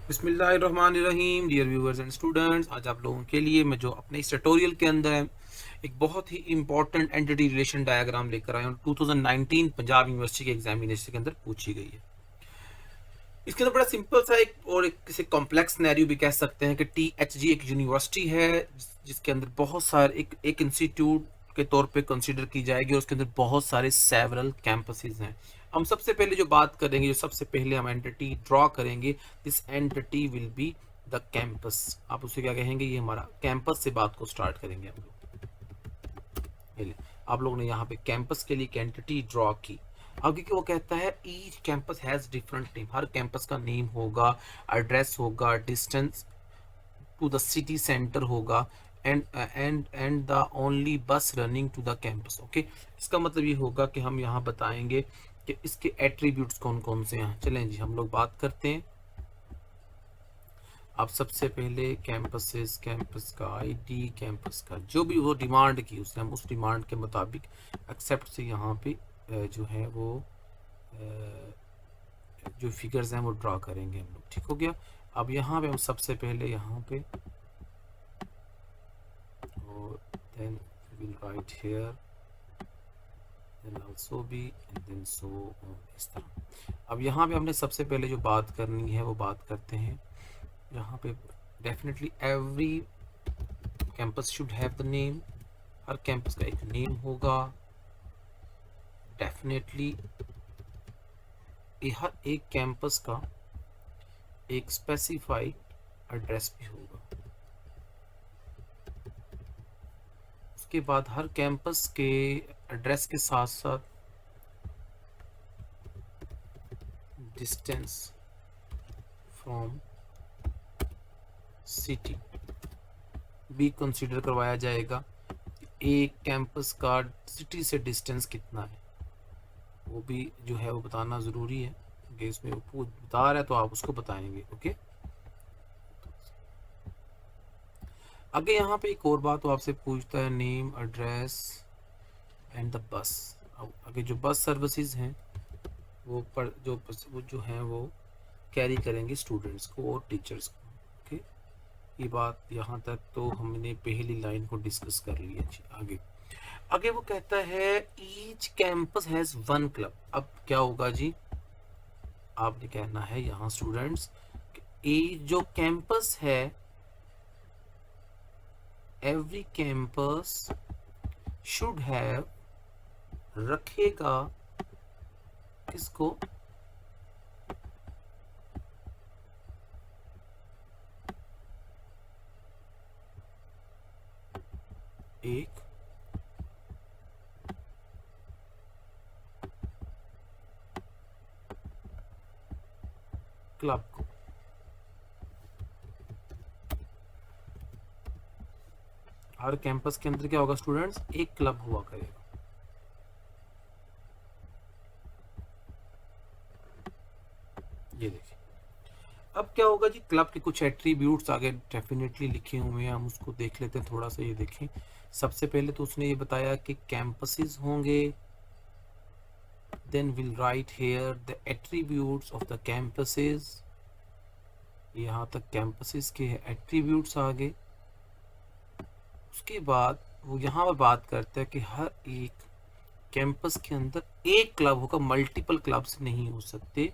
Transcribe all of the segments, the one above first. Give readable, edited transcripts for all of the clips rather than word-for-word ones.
बिस्मिल्लाहिर्रहमानिर्रहीम। Dear viewers and students, आज आप लोगों के लिए मैं जो अपने इस ट्यूटोरियल के अंदर है एक बहुत ही इंपॉर्टेंट एंटिटी रिलेशन डायग्राम लेकर आया हूँ। 2019 पंजाब यूनिवर्सिटी के एग्जामिनेशन के अंदर पूछी गई है। इसके अंदर बड़ा सिंपल सा एक और एक किसी कॉम्प्लेक्स सिनेरियो भी कह सकते हैं कि THG एक यूनिवर्सिटी है जिसके अंदर बहुत सारे एक इंस्टीट्यूट के तौर पे कंसीडर की जाएगी और उसके अंदर बहुत सारे सेवरल कैंपसेस हैं। हम सबसे पहले जो बात करेंगे, जो सबसे पहले हम एंटिटी ड्रॉ करेंगे, this entity will be the campus. आप उसे क्या कहेंगे? ये हमारा कैंपस से बात को स्टार्ट करेंगे हम लोग। आप लोगों ने यहाँ पे कैंपस के लिए एक एंटिटी ड्रॉ की। आगे क्या वो कहता है, each campus has different name. हर कैंपस का नेम होगा, एड्रेस होगा, distance to the city centre होगा, and the only bus running to the campus. Okay, इसका मतलब ये होगा कि हम यहाँ बताएंगे कि इसके एट्रीब्यूट्स कौन कौन से हैं। चलें जी, हम लोग बात करते हैं। आप सबसे पहले कैंपसेस, कैंपस का आईडी, कैंपस का जो भी वो डिमांड की उसने, हम उस डिमांड के मुताबिक एक्सेप्ट से यहाँ पे जो है वो जो फिगर्स हैं वो ड्रा करेंगे हम लोग। ठीक हो गया। अब यहाँ पे हम सबसे पहले यहाँ पे और then we will write here, then also be, and then so on, इस तरह। अब यहाँ पे हमने सबसे पहले जो बात करनी है वो बात करते हैं। यहाँ पे definitely every campus should have the name. हर कैंपस का एक नेम होगा। डेफिनेटली हर एक कैंपस का एक स्पेसिफाइड एड्रेस भी होगा। उसके बाद हर कैंपस के एड्रेस के साथ साथ डिस्टेंस फ्रॉम सिटी भी कंसीडर करवाया जाएगा। एक कैंपस का सिटी से डिस्टेंस कितना है वो भी जो है वो बताना ज़रूरी है कि इसमें वो बता रहा है तो आप उसको बताएंगे। ओके, आगे यहाँ पे एक और बात वो आपसे पूछता है, name, address and the bus. अब आगे जो बस सर्विसेज हैं वो जो हैं वो कैरी करेंगे स्टूडेंट्स को और टीचर्स को। ओके, ये बात यहाँ तक तो हमने पहली लाइन को डिस्कस कर लिया। आगे आगे वो कहता है each campus has one club. अब क्या होगा जी, आपने कहना है यहाँ स्टूडेंट्स, जो कैंपस है, एवरी कैंपस शुड हैव, रखेगा किसको? एक क्लब को। हर कैंपस के अंदर क्या होगा स्टूडेंट्स? एक क्लब हुआ करेगा। ये देखिए, अब क्या होगा जी, क्लब के कुछ एट्रीब्यूट्स आगे डेफिनेटली लिखे हुए हैं, हम उसको देख लेते हैं थोड़ा सा। ये देखें, सबसे पहले तो उसने ये बताया कि कैंपसेस होंगे, then we'll write here the attributes of the campuses। यहाँ तक कैंपसेस के एट्रीब्यूट्स आ गए। उसके बाद वो यहाँ पर बात करता है कि हर एक कैंपस के अंदर एक क्लब होगा, मल्टीपल क्लब्स नहीं हो सकते,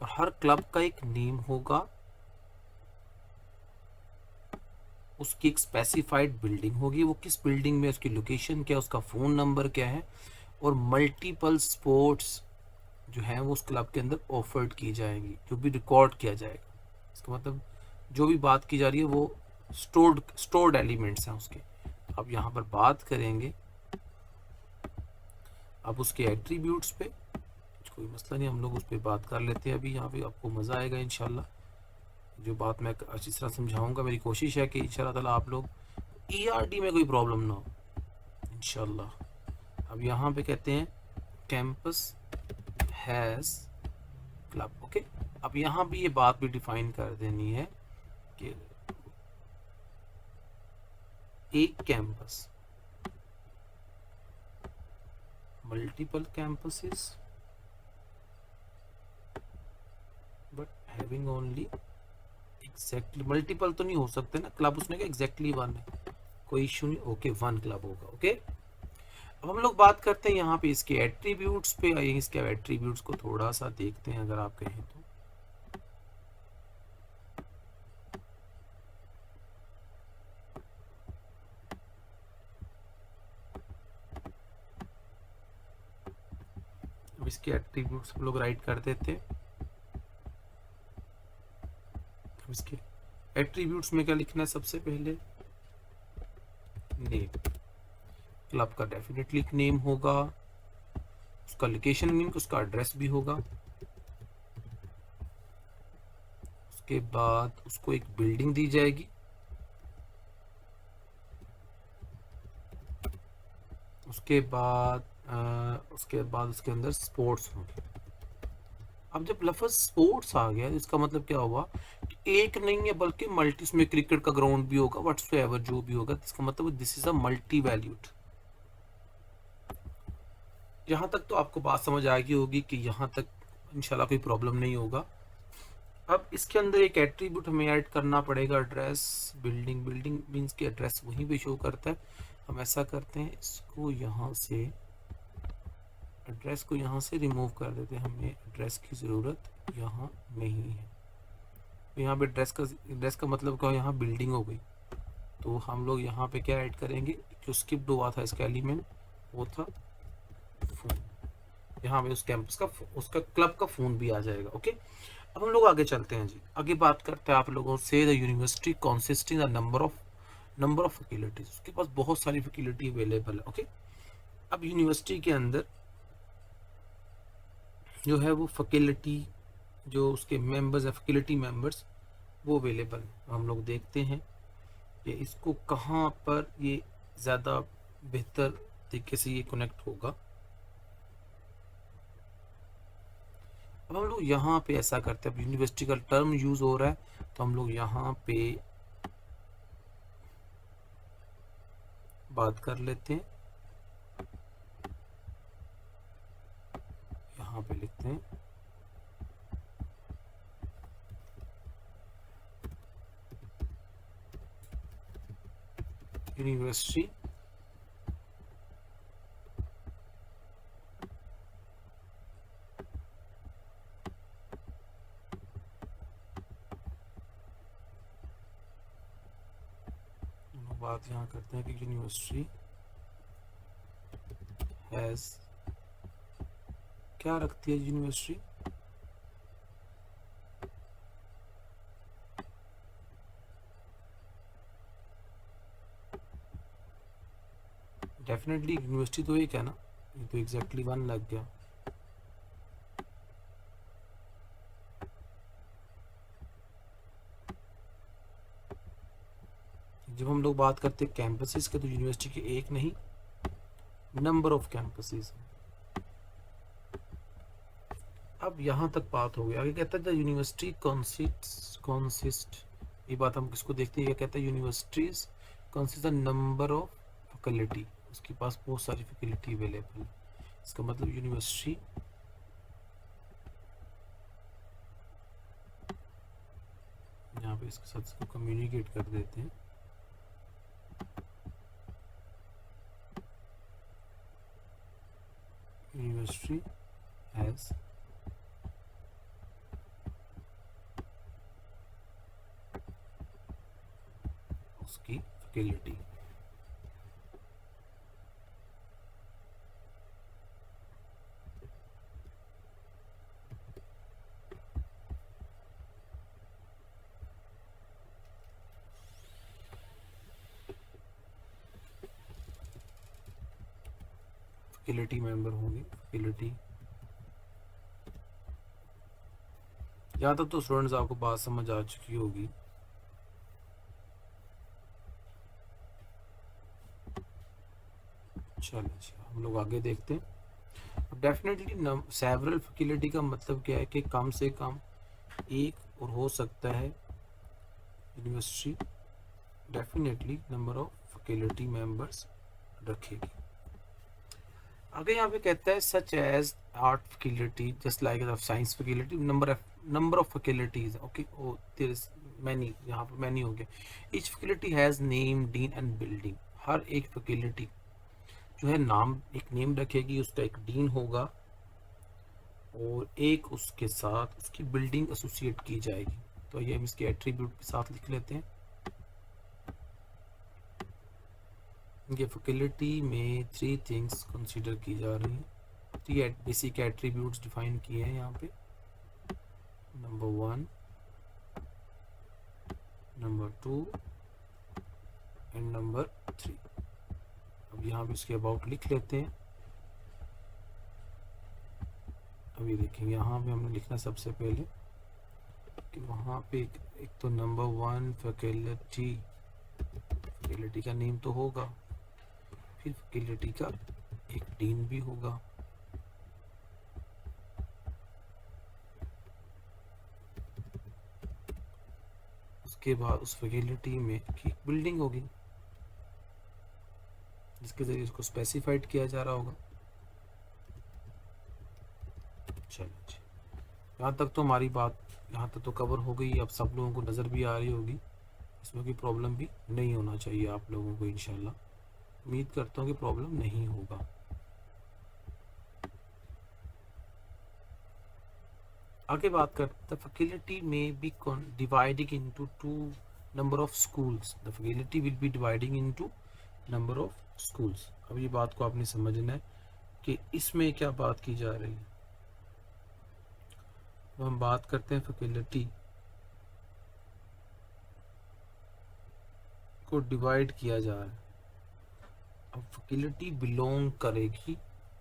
और हर क्लब का एक नेम होगा, उसकी एक स्पेसिफाइड बिल्डिंग होगी, वो किस बिल्डिंग में, उसकी लोकेशन क्या है, उसका फ़ोन नंबर क्या है, और मल्टीपल स्पोर्ट्स जो है वो उस क्लब के अंदर ऑफर्ड की जाएंगी, जो भी रिकॉर्ड किया जाएगा। इसका मतलब जो भी बात की जा रही है वो स्टोर्ड एलिमेंट्स हैं उसके। अब यहाँ पर बात करेंगे अब उसके एट्रीब्यूट्स पे, कोई मसला नहीं, हम लोग उस पर बात कर लेते हैं अभी। यहाँ पे आपको मज़ा आएगा इंशाल्लाह। जो बात मैं अच्छी तरह समझाऊंगा, मेरी कोशिश है कि इंशाल्लाह ताला आप लोग ERD में कोई प्रॉब्लम ना हो इंशाल्लाह। अब यहाँ पे कहते हैं कैंपस हैज़ क्लब। ओके, अब यहाँ भी ये बात भी डिफाइन कर देनी है कि एक campus, multiple campuses but having only exactly multiple तो नहीं हो सकते ना क्लब, उसने कहा एग्जैक्टली 1 है, कोई इशू नहीं, ओके 1 क्लब होगा। ओके, अब हम लोग बात करते हैं यहाँ पे इसके एट्रीब्यूट्स पे। आइए इसके एट्रीब्यूट्स को थोड़ा सा देखते हैं अगर आप कहें तो। अब इसके एट्रीब्यूट्स हम लोग राइट कर देते हैं। अब इसके एट्रीब्यूट्स में क्या लिखना है, सबसे पहले नेम। क्लब का डेफिनेटली एक नेम होगा, उसका लोकेशन मीन उसका एड्रेस भी होगा। उसके बाद उसको एक बिल्डिंग दी जाएगी, उसके बाद उसके अंदर स्पोर्ट्स होंगे। अब जब लफ्ज स्पोर्ट्स आ गया तो इसका मतलब क्या हुआ कि एक नहीं है बल्कि मल्टी, इसमें क्रिकेट का ग्राउंड भी होगा, व्हाट्सएवर जो भी होगा, इसका मतलब this is a multi valued. यहाँ तक तो आपको बात समझ आ गई होगी कि यहाँ तक इंशाल्लाह कोई प्रॉब्लम नहीं होगा। अब इसके अंदर एक एट्रीब्यूट हमें ऐड करना पड़ेगा, एड्रेस बिल्डिंग। बिल्डिंग मीन्स कि एड्रेस वहीं पे शो करता है। हम ऐसा करते हैं, इसको यहाँ से एड्रेस को यहाँ से रिमूव कर देते हैं, हमें एड्रेस की ज़रूरत यहाँ नहीं है। यहाँ पे एड्रेस का मतलब क्या, यहाँ बिल्डिंग हो गई। तो हम लोग यहाँ पे क्या ऐड करेंगे, जो स्किप्ड हुआ था इसका एलिमेंट वो था फोन। यहाँ पे उस कैंपस का उसका क्लब का फोन भी आ जाएगा। ओके, अब हम लोग आगे चलते हैं जी। आगे बात करते हैं आप लोगों से, the university consisting the number of faculties. उसके पास बहुत सारी फैकल्टी अवेलेबल है। ओके, अब यूनिवर्सिटी के अंदर जो है वो फैकल्टी, जो उसके मेंबर्स है फैकल्टी मेंबर्स, वो अवेलेबल है। हम लोग देखते हैं कि इसको कहाँ पर ये ज़्यादा बेहतर तरीके से ये कनेक्ट होगा। अब हम लोग यहाँ पे ऐसा करते हैं, अब यूनिवर्सिटी का टर्म यूज हो रहा है तो हम लोग यहाँ पे बात कर लेते हैं। यहाँ पे लिखते हैं यूनिवर्सिटी बात यहाँ करते हैं कि यूनिवर्सिटी हैज, क्या रखती है यूनिवर्सिटी, डेफिनेटली यूनिवर्सिटी तो एक है ना, ये तो एग्जैक्टली 1 लग गया। जब हम लोग बात करते हैं कैंपसेस के तो यूनिवर्सिटी के एक नहीं नंबर ऑफ कैंपसेस। अब यहाँ तक बात हो गई। आगे कहता है द यूनिवर्सिटी कॉन्सिस्ट, ये बात हम किसको देखते हैं, ये कहता है universities consist the number of faculty, उसके पास बहुत सारी फैकल्टी अवेलेबल है। इसका मतलब यूनिवर्सिटी यहाँ पे इसके साथ इसको कम्युनिकेट कर देते हैं। यूनिवर्सिटी हैज उसकी फैकल्टी। फैकल्टी मेंबर होंगे, फैकल्टी। यहाँ तक तो स्टूडेंट्स आपको बात समझ आ चुकी होगी। चलिए हम लोग आगे देखते हैं। डेफिनेटली सेवरल फैकल्टी का मतलब क्या है कि कम से कम एक और हो सकता है university definitely number of faculty members रखेगी। आगे यहाँ पे कहता है such as art faculty just like science faculty number of faculties. Okay, there is many, यहाँ पर मैनी हो गया। Each faculty has name, dean and building. हर एक फैकल्टी जो है नाम, एक नेम रखेगी, उसका एक डीन होगा और एक उसके साथ उसकी बिल्डिंग एसोसिएट की जाएगी। तो ये हम इसके एट्रीब्यूट के साथ लिख लेते हैं। ये फैकल्टी में 3 थिंग्स कंसीडर की जा रही हैं, 3 बेसिक एट्रीब्यूट्स डिफाइन किए हैं यहाँ पे। Number 1, number 2 and number 3। अब यहाँ पे इसके अबाउट लिख लेते हैं। अभी देखेंगे यहाँ पे हमने लिखना सबसे पहले कि वहाँ पे एक तो नंबर 1 फैकल्टी का नेम तो होगा, फिर फैकल्टी का एक डीन भी होगा, उसके बाद उस फैकल्टी में एक बिल्डिंग होगी जिसके जरिए उसको स्पेसिफाइड किया जा रहा होगा। चलिए, यहाँ तक तो हमारी बात यहाँ तक तो कवर हो गई। अब सब लोगों को नज़र भी आ रही होगी, इसमें कोई प्रॉब्लम भी नहीं होना चाहिए आप लोगों को। इंशाल्लाह उम्मीद करता हूँ कि प्रॉब्लम नहीं होगा। आगे बात करते हैं, फैकल्टी में be dividing into 2 number of schools. The faculty will be dividing into number of schools. अब ये बात को आपने समझना है कि इसमें क्या बात की जा रही है। तो हम बात करते हैं फैकल्टी को डिवाइड किया जा रहा है। अब फैकल्टी बिलोंग करेगी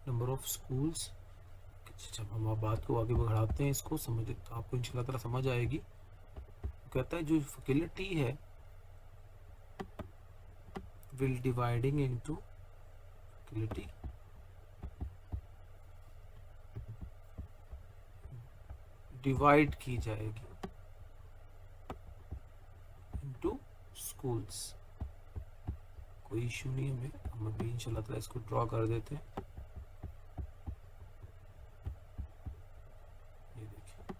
नंबर ऑफ स्कूल्स। जब हम बात को आगे बढ़ाते हैं, इसको समझ तो आपको इंशाल्लाह ताला समझ आएगी। कहता है जो फैकल्टी है will dividing into faculty divide की जाएगी इनटू स्कूल्स। कोई इशू नहीं है, हम अभी इंशाल्लाह ताला इसको ड्रॉ कर देते हैं। ये देखिए,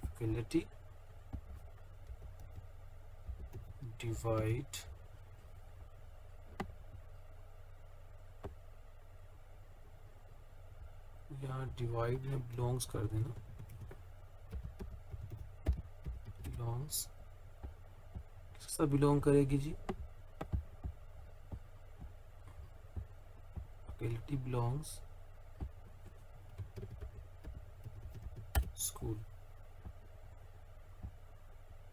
फैकल्टी डिवाइड यहाँ डिवाइड में बिलोंग्स कर देना, बिलोंग्स किसका बिलोंग करेगी जी, फैकल्टी बिलोंग्स स्कूल।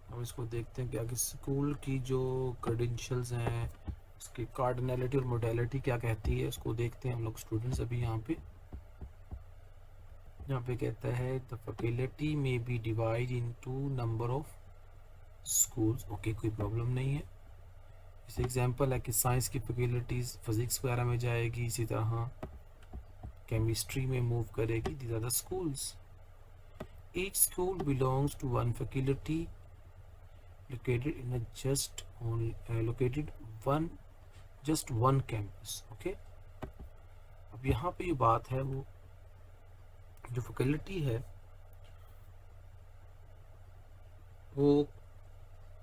हम इसको देखते हैं कि आगे स्कूल की जो क्रेडेंशियल्स हैं, उसकी कार्डिनलिटी और मोडेलिटी क्या कहती है, उसको देखते हैं हम लोग स्टूडेंट्स। अभी यहाँ पे कहता है द फैकल्टी में be divide into number of schools. Okay, कोई प्रॉब्लम नहीं है। जैसे एग्जांपल है कि साइंस की फैकल्टीज फिजिक्स वगैरह में जाएगी, इसी तरह केमिस्ट्री में मूव करेगी। These are the schools. Each school belongs to one faculty located in a just one campus. Okay, अब यहाँ पे ये बात है, वो जो फैकल्टी है वो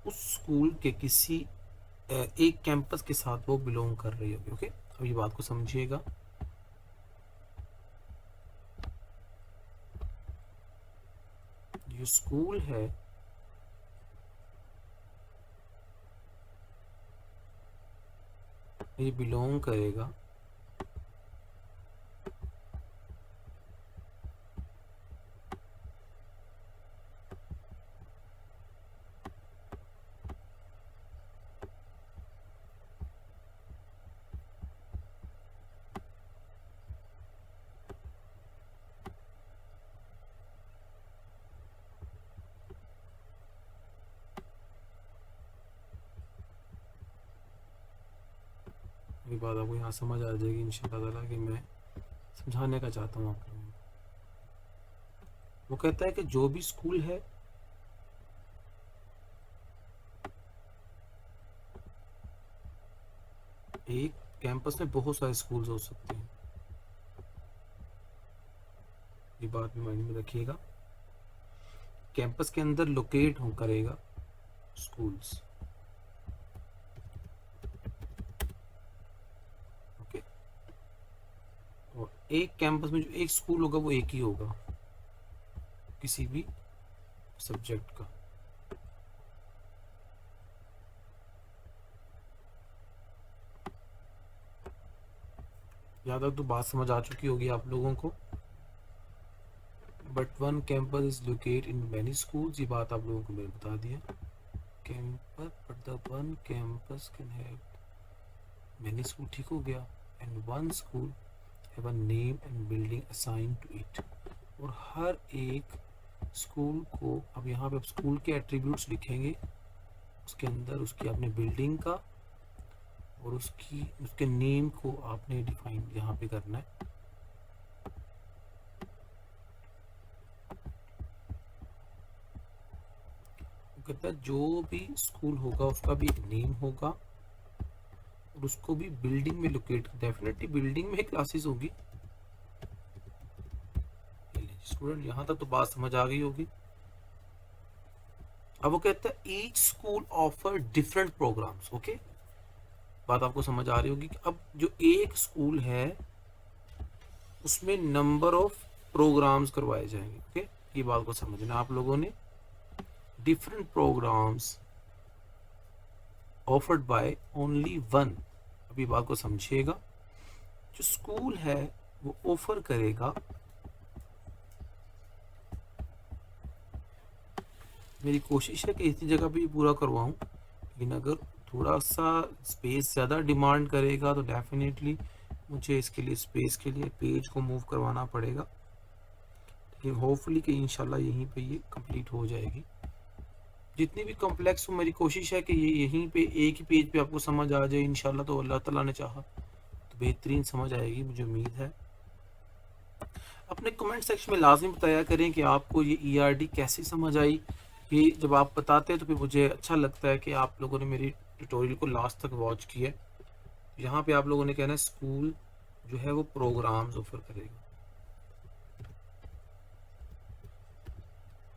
उस स्कूल के किसी एक कैंपस के साथ वो बिलोंग कर रही होगी। ओके, अब ये बात को समझिएगा। जो स्कूल है ये बिलोंग करेगा ये बात आपको यहाँ समझ आ जाएगी इंशाल्लाह ताला कि मैं समझाने का चाहता हूँ आप लोगों को। वो कहता है कि जो भी स्कूल है एक कैंपस में बहुत सारे स्कूल्स हो सकते हैं। ये बात भी माइंड में रखिएगा। कैंपस के अंदर लोकेट हो करेगा स्कूल्स। ओके, और एक कैंपस में जो एक स्कूल होगा वो एक ही होगा किसी भी सब्जेक्ट का। यहाँ तक तो बात समझ आ चुकी होगी आप लोगों को। But one campus is locate in many schools, ये बात आप लोगों को मैंने बता दिया। Campus but the one campus can have many school, ठीक हो गया। And one school have a name and building assign to it, और हर एक स्कूल को, अब यहाँ पे स्कूल के एट्रीब्यूट्स लिखेंगे, उसके अंदर उसकी आपने बिल्डिंग का और उसके नेम को आपने डिफाइन यहाँ पे करना है। वो कहता है जो भी स्कूल होगा उसका भी एक नेम होगा और उसको भी बिल्डिंग में लोकेट, डेफिनेटली बिल्डिंग में क्लासेस होगी। स्टूडेंट यहाँ तक तो बात समझ आ गई होगी। अब वो कहता है each school offer different programs. Okay, बात आपको समझ आ रही होगी कि अब जो एक स्कूल है उसमें नंबर ऑफ प्रोग्राम्स करवाए जाएंगे। ओके, ये बात को समझना आप लोगों ने। Different programs offered by only one. अभी बात को समझिएगा, जो स्कूल है वो ऑफर करेगा, मेरी कोशिश है कि इसी जगह पे पूरा करवाऊं, लेकिन अगर थोड़ा सा स्पेस ज़्यादा डिमांड करेगा तो डेफिनेटली मुझे इसके लिए स्पेस के लिए पेज को मूव करवाना पड़ेगा, लेकिन होपफुली कि इंशाल्लाह यहीं पे ये कंप्लीट हो जाएगी। जितनी भी कॉम्प्लेक्स हो, मेरी कोशिश है कि ये यहीं पे एक ही पेज पे आपको समझ आ जाए इंशाल्लाह। तो अल्लाह ताला ने चाहा तो बेहतरीन समझ आएगी, मुझे उम्मीद है। अपने कमेंट सेक्शन में लाजमी बताया करें कि आपको ये ERD कैसे समझ आई। ये जब आप बताते हैं तो फिर मुझे अच्छा लगता है कि आप लोगों ने मेरी ट्यूटोरियल को लास्ट तक वॉच किया। यहाँ पे आप लोगों ने कहना है स्कूल जो है वो प्रोग्राम्स ऑफर करेगा।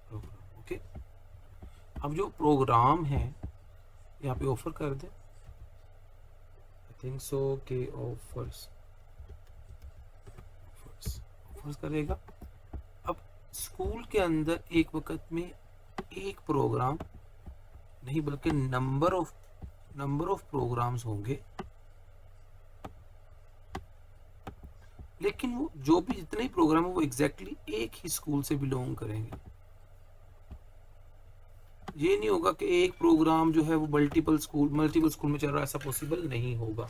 Program, okay. अब जो प्रोग्राम है यहाँ पे ऑफर कर दे, आई थिंक सो के ऑफर्स करेगा। अब स्कूल के अंदर एक वक्त में एक प्रोग्राम नहीं बल्कि नंबर ऑफ प्रोग्राम्स होंगे, लेकिन वो जो भी जितने ही प्रोग्राम है वो एग्जैक्टली एक ही स्कूल से बिलोंग करेंगे। ये नहीं होगा कि एक प्रोग्राम जो है वो मल्टीपल स्कूल में चल रहा है, ऐसा पॉसिबल नहीं होगा।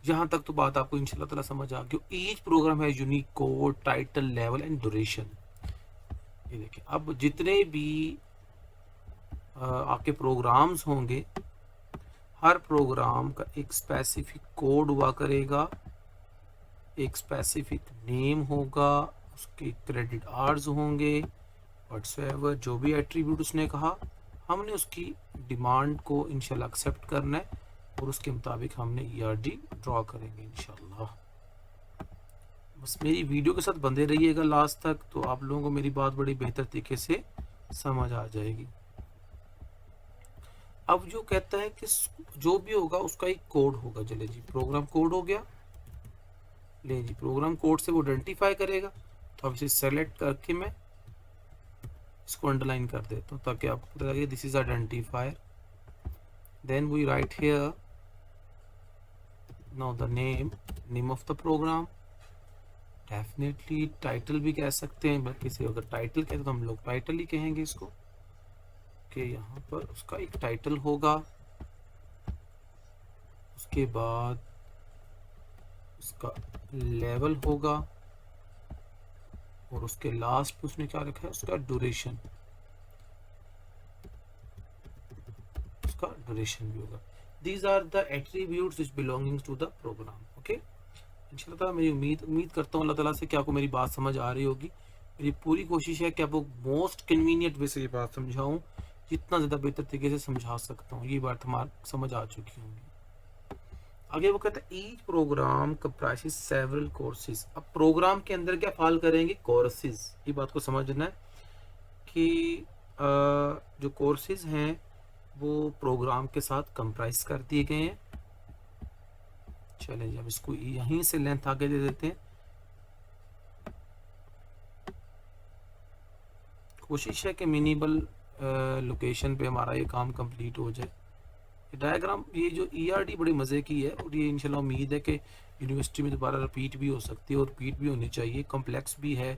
यहाँ तक तो बात आपको इंशाल्लाह ताला समझ आ गई। ईच प्रोग्राम है unique code, title, level and duration. ये देखिए, अब जितने भी आपके प्रोग्राम्स होंगे, हर प्रोग्राम का एक स्पेसिफिक कोड हुआ करेगा, एक स्पेसिफिक नेम होगा, उसके क्रेडिट आवर्स होंगे, व्हाट्सएवर जो भी एट्रीब्यूट उसने कहा, हमने उसकी डिमांड को इंशाल्लाह एक्सेप्ट करना है और उसके मुताबिक हमने ERD ड्रॉ करेंगे इंशाल्लाह। बस मेरी वीडियो के साथ बंधे रहिएगा लास्ट तक, तो आप लोगों को मेरी बात बड़ी बेहतर तरीके से समझ आ जाएगी। अब जो कहता है कि जो भी होगा उसका एक कोड होगा। चले जी, प्रोग्राम कोड हो गया। ले जी, प्रोग्राम कोड से वो आइडेंटिफाई करेगा, तो अब इसे सेलेक्ट करके मैं इसको अंडरलाइन कर देता हूँ ताकि आपको पता लगे this is identifier. Then we write here now the name of the program. Definitely title भी कह सकते हैं, बल्कि से अगर टाइटल कहते तो हम लोग टाइटल ही कहेंगे इसको, कि यहाँ पर उसका एक टाइटल होगा, उसके बाद उसका लेवल होगा और उसके लास्ट पे उसने क्या रखा है, उसका ड्यूरेशन, उसका ड्यूरेशन भी होगा। These are the attributes which belonging to the program. Okay, इंशाल्लाह ताला मेरी उम्मीद करता हूँ अल्लाह ताला से कि आपको मेरी बात समझ आ रही होगी। मेरी पूरी कोशिश है कि आपको मोस्ट कन्वीनियंट वे से ये बात समझाऊं, जितना ज़्यादा बेहतर तरीके से समझा सकता हूँ। ये बात हमारी समझ आ चुकी होंगी। आगे वो कहता है each program comprises several courses. अब प्रोग्राम के अंदर क्या फाल करेंगे, कोर्सेज। ये बात को समझना है कि जो कोर्सेज हैं वो प्रोग्राम के साथ कंप्राइज कर दिए गए हैं। चलें, जब इसको यहीं से लेंथ आगे दे देते हैं। कोशिश है कि मिनिमल लोकेशन पे हमारा ये काम कंप्लीट हो जाए। डायग्राम, ये जो ईआरडी बड़ी मज़े की है, और ये इंशाल्लाह उम्मीद है कि यूनिवर्सिटी में दोबारा रिपीट भी हो सकती है, और रिपीट भी होनी चाहिए। कॉम्प्लेक्स भी है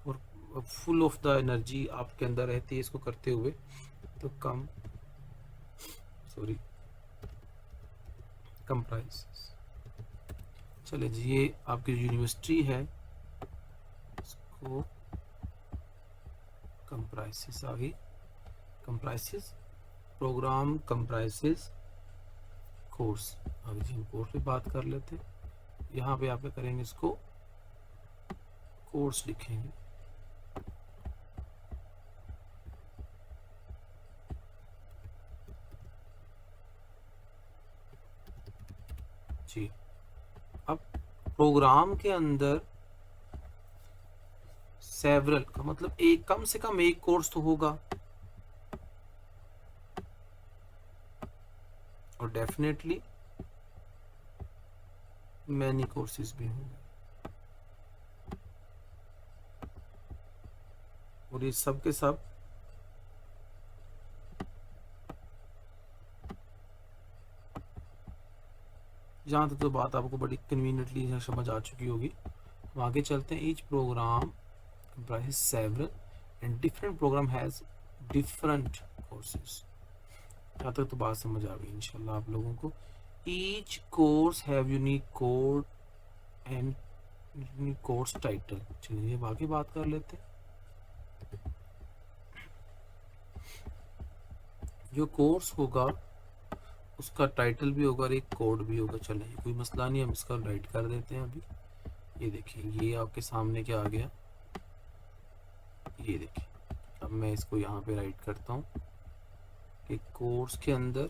और फुल ऑफ द एनर्जी आपके अंदर रहती है इसको करते हुए। तो कंप्राइज। चले जी, ये आपकी यूनिवर्सिटी है, इसको कंप्राइसेस आ गई। कंप्राइसेस प्रोग्राम कंप्राइसेस कोर्स। अब जी हम कोर्स पे बात कर लेते हैं। यहाँ पे आप क्या करेंगे, इसको कोर्स लिखेंगे। जी, अब प्रोग्राम के अंदर सेवरल का मतलब एक, कम से कम एक कोर्स तो होगा, और डेफिनेटली मैनी कोर्सेज भी होंगे। और ये सब के सब जहाँ तक तो बात आपको बड़ी कन्वीनियंटली समझ आ चुकी होगी। हम आगे चलते हैं। Each program comprises several and different program has different courses। यहाँ तक तो बात समझ आ गई इंशाल्लाह आप लोगों को। each course have unique code and unique course title। चलिए अब आगे बात कर लेते हैं। जो कोर्स होगा उसका टाइटल भी होगा और एक कोड भी होगा। चलिए कोई मसला नहीं, हम इसका राइट कर देते हैं अभी। ये देखिए, ये आपके सामने क्या आ गया, ये देखिए। अब मैं इसको यहाँ पे राइट करता हूँ कि कोर्स के अंदर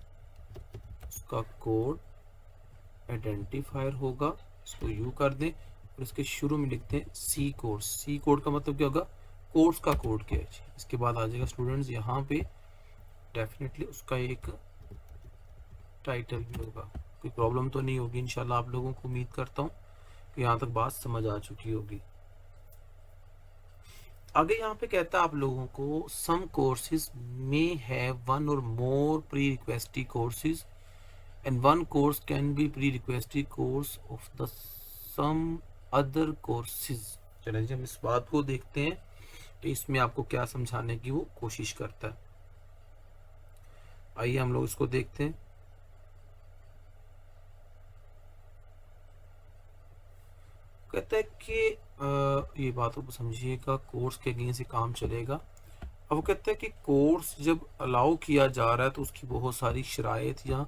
उसका कोड आइडेंटिफायर होगा, इसको यू कर दें, और इसके शुरू में लिखते हैं सी कोर्स। सी कोड का मतलब क्या होगा, कोर्स का कोड क्या है। इसके बाद आ जाएगा स्टूडेंट्स यहाँ पे डेफिनेटली उसका एक टाइटल भी होगा। कोई प्रॉब्लम तो नहीं होगी इंशाल्लाह आप लोगों को। उम्मीद करता हूँ कि यहाँ तक बात समझ आ चुकी होगी। आगे यहाँ पे कहता है आप लोगों को सम कोर्सेज में have one or more pre requested courses and one course can be pre requested course of the some other courses. चलिए जब इस बात को देखते हैं तो इसमें आपको क्या समझाने की वो कोशिश करता है। आइए हम लोग इसको देखते हैं। कहता है कि ये बातों को समझिएगा, कोर्स के अगेंस्ट से काम चलेगा। अब वो कहता है कि कोर्स जब अलाउ किया जा रहा है तो उसकी बहुत सारी शराइत या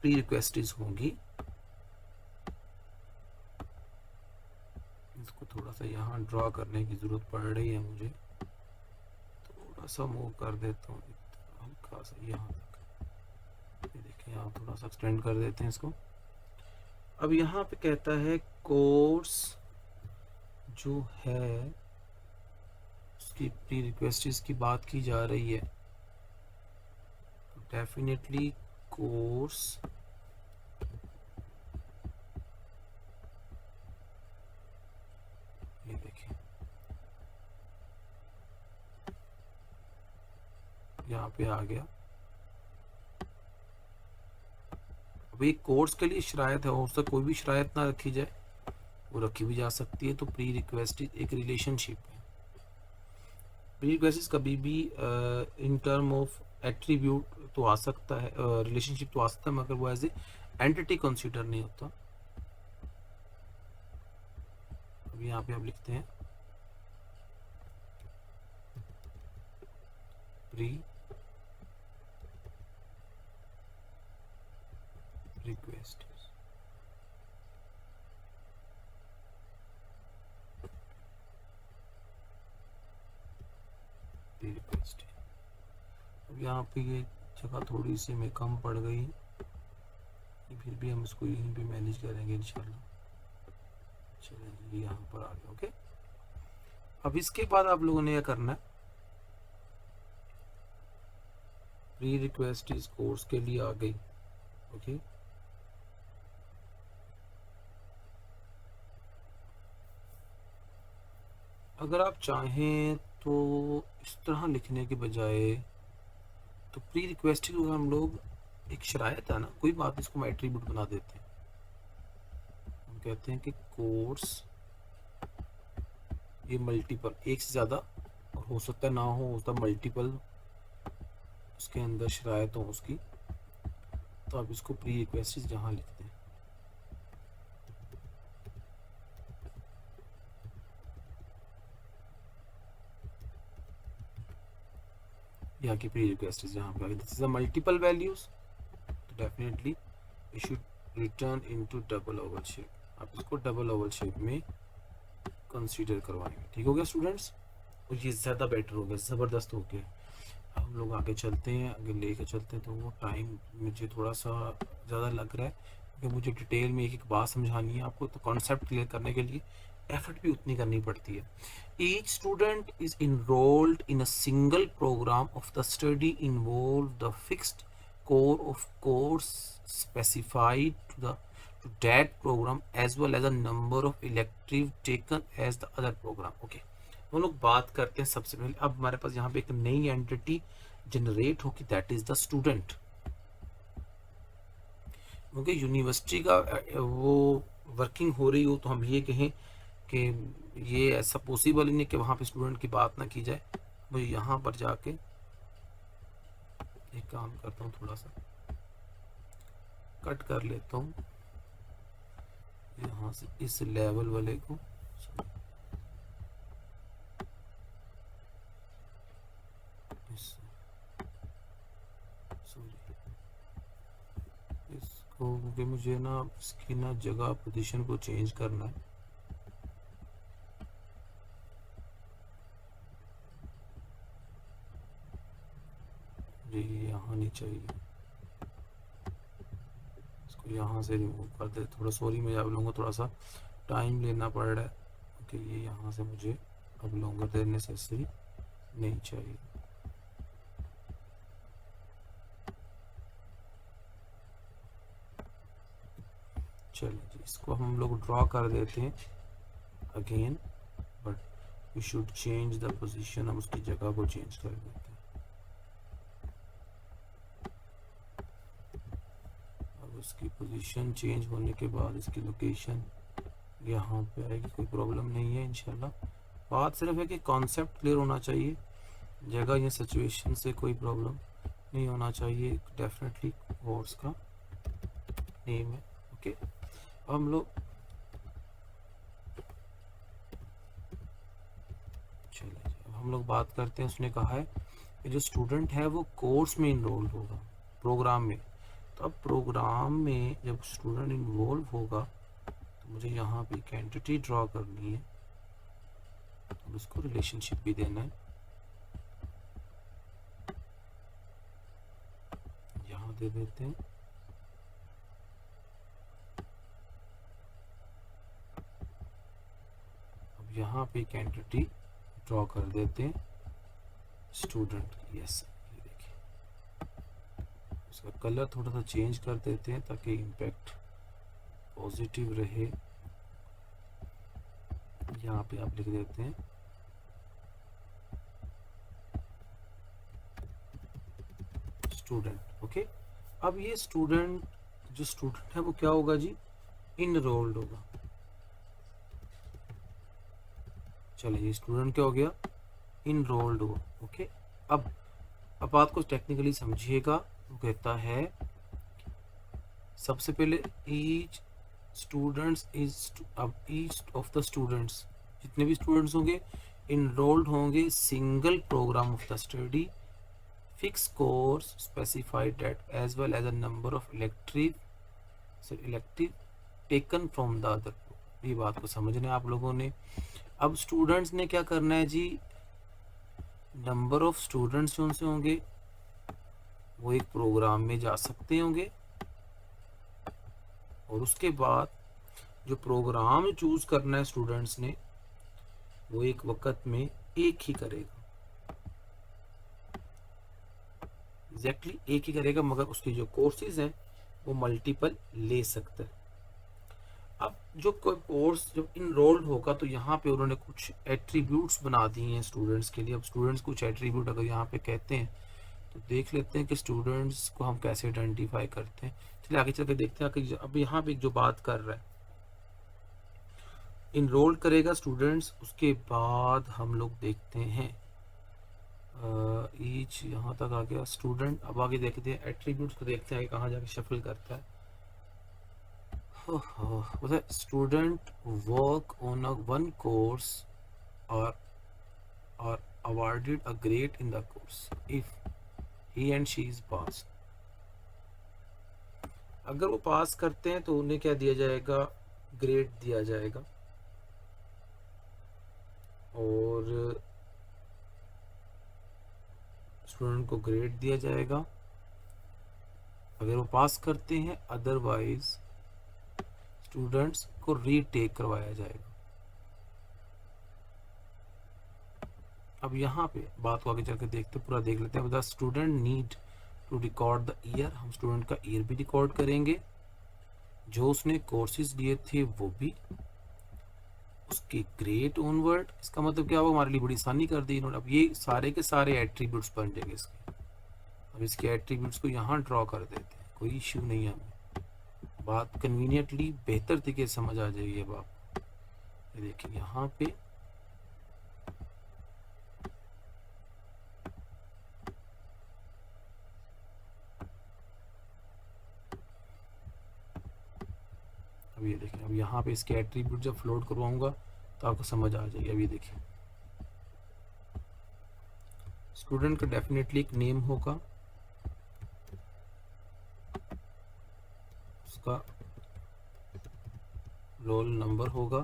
प्री रिक्वेस्टेज होंगी। इसको थोड़ा सा यहाँ ड्रॉ करने की जरूरत पड़ रही है मुझे, थोड़ा सा मूव कर देता हूँ हल्का सा यहाँ तक। ये देखिए, यहाँ थोड़ा सा एक्सटेंड कर देते हैं इसको। अब यहाँ पे कहता है कोर्स जो है उसकी प्री रिक्वेस्टेज की बात की जा रही है, तो डेफिनेटली कोर्स ये देखिए यहाँ पे आ गया। अब एक कोर्स के लिए शरायत है, उससे कोई भी शरायत ना रखी जाए, वो रखी भी जा सकती है। तो प्री रिक्वेस्टेड एक रिलेशनशिप है। प्री रिक्वेस्टेड कभी भी इन टर्म ऑफ एट्रीब्यूट तो आ सकता है, रिलेशनशिप तो आ सकता है, मगर वो एज ए एंटिटी कंसीडर नहीं होता। अब यहाँ पे आप लिखते हैं प्री रिक्वेस्ट। रिक्वेस्ट अब यहाँ पे ये जगह थोड़ी सी में कम पड़ गई, फिर भी हम इसको यहीं पे मैनेज करेंगे इंशाल्लाह। चलिए जी, यहाँ पर आ गया। ओके, अब इसके बाद आप लोगों ने यह करना है, प्री रिक्वेस्ट इस कोर्स के लिए आ गई। ओके, अगर आप चाहें तो इस तरह लिखने के बजाय, तो प्री रिक्वेस्ट को हम लोग एक शरायत है ना, कोई बात, इसको हम एट्रीब्यूट बना देते हैं। हम कहते हैं कि कोर्स ये मल्टीपल, एक से ज़्यादा, और हो सकता है ना होता मल्टीपल उसके अंदर शरायत हो उसकी, तो आप इसको प्री रिक्वेस्ट जहाँ लिखते हैं, यहाँ की प्री रिक्वेस्ट जहाँ पे this is a multiple values, तो definitely you should return into double oval shape. आप इसको डबल ओवल शेप में कंसीडर करवाएंगे। ठीक हो गया स्टूडेंट्स, और ये ज़्यादा बेटर हो गया, ज़बरदस्त हो गया। हम लोग आगे चलते हैं, आगे लेकर चलते हैं, तो वो टाइम मुझे थोड़ा सा ज़्यादा लग रहा है क्योंकि मुझे डिटेल में एक एक बात समझानी है आपको, तो कॉन्सेप्ट क्लियर करने के लिए एफर्ट भी उतनी करनी पड़ती है। Each student is enrolled in a single program of the study involve the fixed core of course specified to that program as well as a number of elective taken as the other program। okay, हम लोग बात करते हैं सबसे पहले, अब हमारे पास यहाँ पे एक नई एंटिटी जनरेट होगी, दैट इज द स्टूडेंट। क्योंकि यूनिवर्सिटी का वो वर्किंग हो रही हो, तो हम ये कहें कि ये ऐसा पॉसिबल ही नहीं कि वहाँ पे स्टूडेंट की बात ना की जाए। मुझे यहाँ पर जाके एक काम करता हूँ, थोड़ा सा कट कर लेता हूँ यहाँ से इस लेवल वाले को, इसको, क्योंकि मुझे ना इसकी ना जगह पोजीशन को चेंज करना है। जी यहाँ नहीं चाहिए, इसको यहाँ से रिमूव कर दे। थोड़ा सॉरी, मैं आप लोगों को थोड़ा सा टाइम लेना पड़ रहा है क्योंकि ये यहाँ से मुझे अब लॉन्गर देर नेसेसरी नहीं चाहिए। चलिए जी, इसको हम लोग ड्रॉ कर देते हैं again, but we should change the position, हम उसकी जगह को चेंज कर देते हैं। अब उसकी पोजीशन चेंज होने के बाद इसकी लोकेशन यहाँ पे आएगी, कोई प्रॉब्लम नहीं है इंशाल्लाह। बात सिर्फ है कि कॉन्सेप्ट क्लियर होना चाहिए, जगह या सिचुएशन से कोई प्रॉब्लम नहीं होना चाहिए। डेफिनेटली कोर्स का नेम है। ओके, हम लोग चलिए हम लोग बात करते हैं। उसने कहा है कि जो स्टूडेंट है वो कोर्स में इनरोल होगा, प्रोग्राम में। तो अब प्रोग्राम में जब स्टूडेंट इन्वॉल्व होगा तो मुझे यहाँ पे एक एंटिटी ड्रॉ करनी है, और उसको रिलेशनशिप भी देना है। यहाँ दे देते हैं, अब यहाँ पे एक एंटिटी ड्रॉ कर देते हैं स्टूडेंट की। यस, ये देखिए, उसका कलर थोड़ा सा चेंज कर देते हैं ताकि इम्पैक्ट पॉजिटिव रहे। यहाँ पे आप लिख देते हैं स्टूडेंट। ओके, अब ये स्टूडेंट, जो स्टूडेंट है वो क्या होगा जी, इनरोल्ड होगा। चलिए, ये स्टूडेंट क्या हो गया, इनरोल्ड हुआ। ओके, अब बात को टेक्निकली समझिएगा। वो कहता है सबसे पहले ईच स्टूडेंट्स इज, अब ईच ऑफ द स्टूडेंट्स, जितने भी स्टूडेंट्स होंगे इनरोल्ड होंगे single program of the study, fixed course specified that as well as a number of elective taken from the other. ये बात को समझना है आप लोगों ने। अब स्टूडेंट्स ने क्या करना है जी, नंबर ऑफ स्टूडेंट्स जो उनसे होंगे वो एक प्रोग्राम में जा सकते होंगे, और उसके बाद जो प्रोग्राम चूज करना है स्टूडेंट्स ने वो एक वक्त में एक ही करेगा, एग्जैक्टली एक ही करेगा, मगर उसके जो कोर्सेज हैं वो मल्टीपल ले सकता है। अब जो कोई कोर्स जब इनरोल्ड होगा तो यहाँ पे उन्होंने कुछ एट्रीब्यूट्स बना दिए हैं स्टूडेंट्स के लिए। अब स्टूडेंट्स कुछ एट्रीब्यूट अगर यहाँ पे कहते हैं तो देख लेते हैं कि स्टूडेंट्स को हम कैसे आइडेंटिफाई करते हैं। चलिए आगे चल के देखते हैं कि अब यहाँ पे जो बात कर रहा है, इनरोल करेगा स्टूडेंट्स, उसके बाद हम लोग देखते हैं ईच यहाँ तक आ गया स्टूडेंट। अब आगे देखते हैं एट्रीब्यूट्स को, देखते हैं कहाँ जाके शफल करता है। Student work on a one course और awarded a grade in the course if he and she is passed। अगर वो पास करते हैं तो उन्हें क्या दिया जाएगा, ग्रेड दिया जाएगा। और स्टूडेंट को ग्रेड दिया जाएगा अगर वो पास करते हैं, अदरवाइज स्टूडेंट्स को रीटेक करवाया जाएगा। अब यहाँ पे बात को आगे चल के देखते पूरा देख लेते हैं। The student need to record the year, हम स्टूडेंट का ईयर भी रिकॉर्ड करेंगे, जो उसने कोर्सेज लिए थे वो भी, उसके ग्रेड ऑनवर्ड। इसका मतलब क्या होगा, हमारे लिए बड़ी आसानी कर दी इन्होंने। अब ये सारे के सारे एट्रीब्यूट्स बन जाएंगे इसके। अब इसके एट्रीब्यूट्स को यहाँ ड्रॉ कर देते हैं, कोई इश्यू नहीं है हमें, बात कन्वीनियंटली बेहतर तरीके से समझ आ जाएगी। अब आप ये देखिए यहाँ पे अब ये देखिए, अब यहाँ पे इसके एट्रीब्यूट जब फ्लोट करवाऊंगा तो आपको समझ आ जाएगी। अब ये देखिए स्टूडेंट का डेफिनेटली एक नेम होगा, उसका रोल नंबर होगा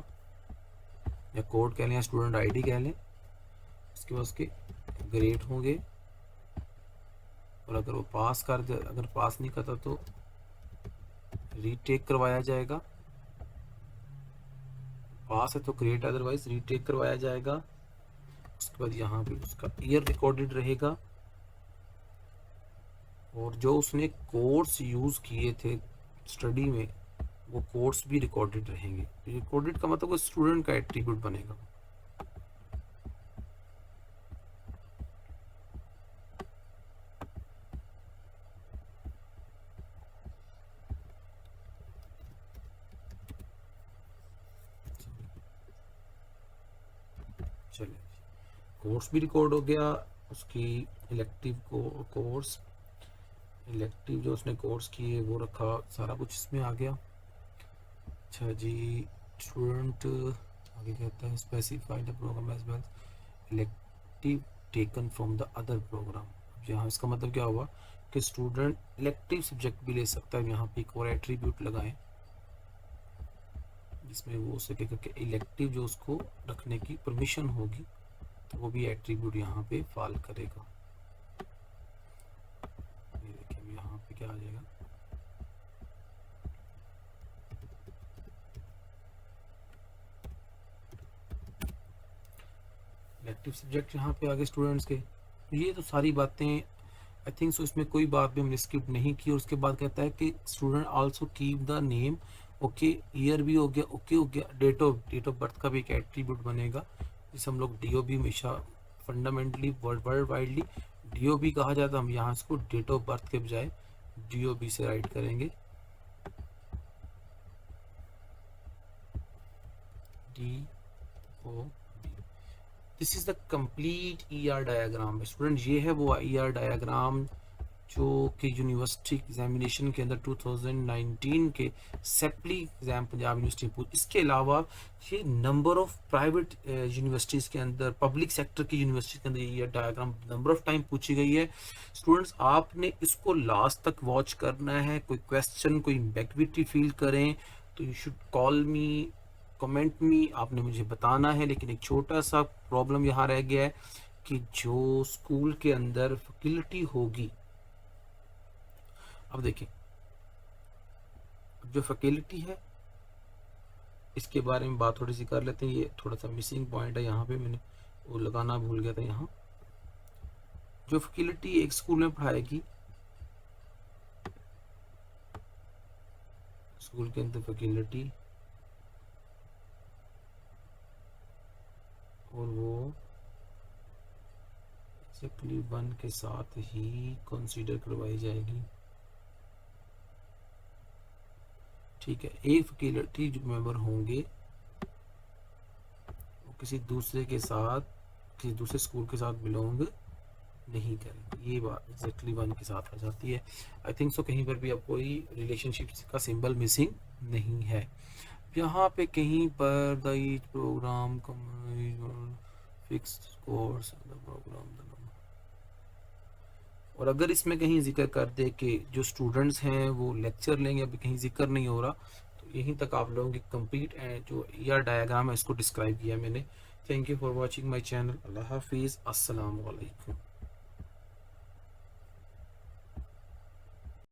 या कोड कह लें या स्टूडेंट आईडी कह लें, उसके बाद उसके ग्रेड होंगे, और अगर वो पास कर दे, अगर पास नहीं करता तो रीटेक करवाया जाएगा, पास है तो ग्रेड, अदरवाइज रीटेक करवाया जाएगा। उसके बाद यहाँ पे उसका ईयर रिकॉर्डेड रहेगा, और जो उसने कोर्स यूज किए थे स्टडी में वो कोर्स भी रिकॉर्डेड रहेंगे। रिकॉर्डेड का मतलब वो स्टूडेंट का एट्रीब्यूट बनेगा। चलिए कोर्स भी रिकॉर्ड हो गया, उसकी इलेक्टिव कोर्स, इलेक्टिव जो उसने कोर्स किए वो रखा, सारा कुछ इसमें आ गया। अच्छा जी, स्टूडेंट आगे कहता है specify the program as well elective taken from the other program. यहाँ इसका मतलब क्या हुआ कि स्टूडेंट इलेक्टिव सब्जेक्ट भी ले सकता है। यहाँ पे एक और एट्रीब्यूट लगाएं जिसमें वो सकेगा कि इलेक्टिव जो उसको रखने की परमिशन होगी तो वो भी एट्रीब्यूट यहाँ पे फॉल करेगा। ये देखिए यहाँ पे क्या आ जाएगा, इलेक्टिव सब्जेक्ट यहाँ पे आगे स्टूडेंट्स के। ये तो सारी बातें आई थिंक सो, इसमें कोई बात भी हमने स्किप नहीं की। और उसके बाद कहता है कि student also keep the name, okay year भी हो गया, ओके हो गया, डेट ऑफ बर्थ का भी एक एट्रीब्यूट बनेगा जिसे हम लोग डीओबी हमेशा फंडामेंटली वर्ल्ड वाइडली डीओबी कहा जाता है। हम यहाँ इसको डेट ऑफ बर्थ के बजाय डीओबी से राइट करेंगे, DOB। This is the complete ER diagram. Student ये है वो ईआर डायग्राम जो कि यूनिवर्सिटी एग्जामिनेशन के अंदर 2019 के सेपली एग्जाम पंजाब यूनिवर्सिटी पूछ। इसके अलावा ये नंबर ऑफ प्राइवेट यूनिवर्सिटीज़ के अंदर, पब्लिक सेक्टर की यूनिवर्सिटी के अंदर ये डायग्राम नंबर ऑफ टाइम पूछी गई है। स्टूडेंट्स आपने इसको लास्ट तक वॉच करना है। कोई क्वेश्चन, कोई एम्बिग्विटी फील करें तो you should call me, comment me, आपने मुझे बताना है। लेकिन एक छोटा सा प्रॉब्लम यहाँ रह गया है कि जो स्कूल के अंदर फैकल्टी होगी, अब देखिए जो फैकल्टी है इसके बारे में बात थोड़ी सी कर लेते हैं। ये थोड़ा सा मिसिंग पॉइंट है, यहाँ पे मैंने वो लगाना भूल गया था। यहाँ जो फैकल्टी एक स्कूल में पढ़ाएगी, स्कूल के अंदर फैकल्टी, और वो एक्जेक्टली 1 के साथ ही कंसीडर करवाई जाएगी। ठीक है, एक फैकल्टी जो मेंबर होंगे वो किसी दूसरे के साथ, किसी दूसरे स्कूल के साथ बिलोंग नहीं करेंगे। ये बात एक्जेक्टली 1 के साथ आ जाती है। आई थिंक सो कहीं पर भी अब कोई रिलेशनशिप का सिंबल मिसिंग नहीं है। यहाँ पे कहीं पर the each program fixed course the program, और अगर इसमें कहीं जिक्र कर दे कि जो स्टूडेंट्स हैं वो लेक्चर लेंगे, अभी कहीं जिक्र नहीं हो रहा, तो यहीं तक आप लोगों की कंप्लीट जो ईयर डायग्राम है इसको डिस्क्राइब किया मैंने। Thank you for watching my channel. अल्लाह हाफिज़, अस्सलाम वालेकुम।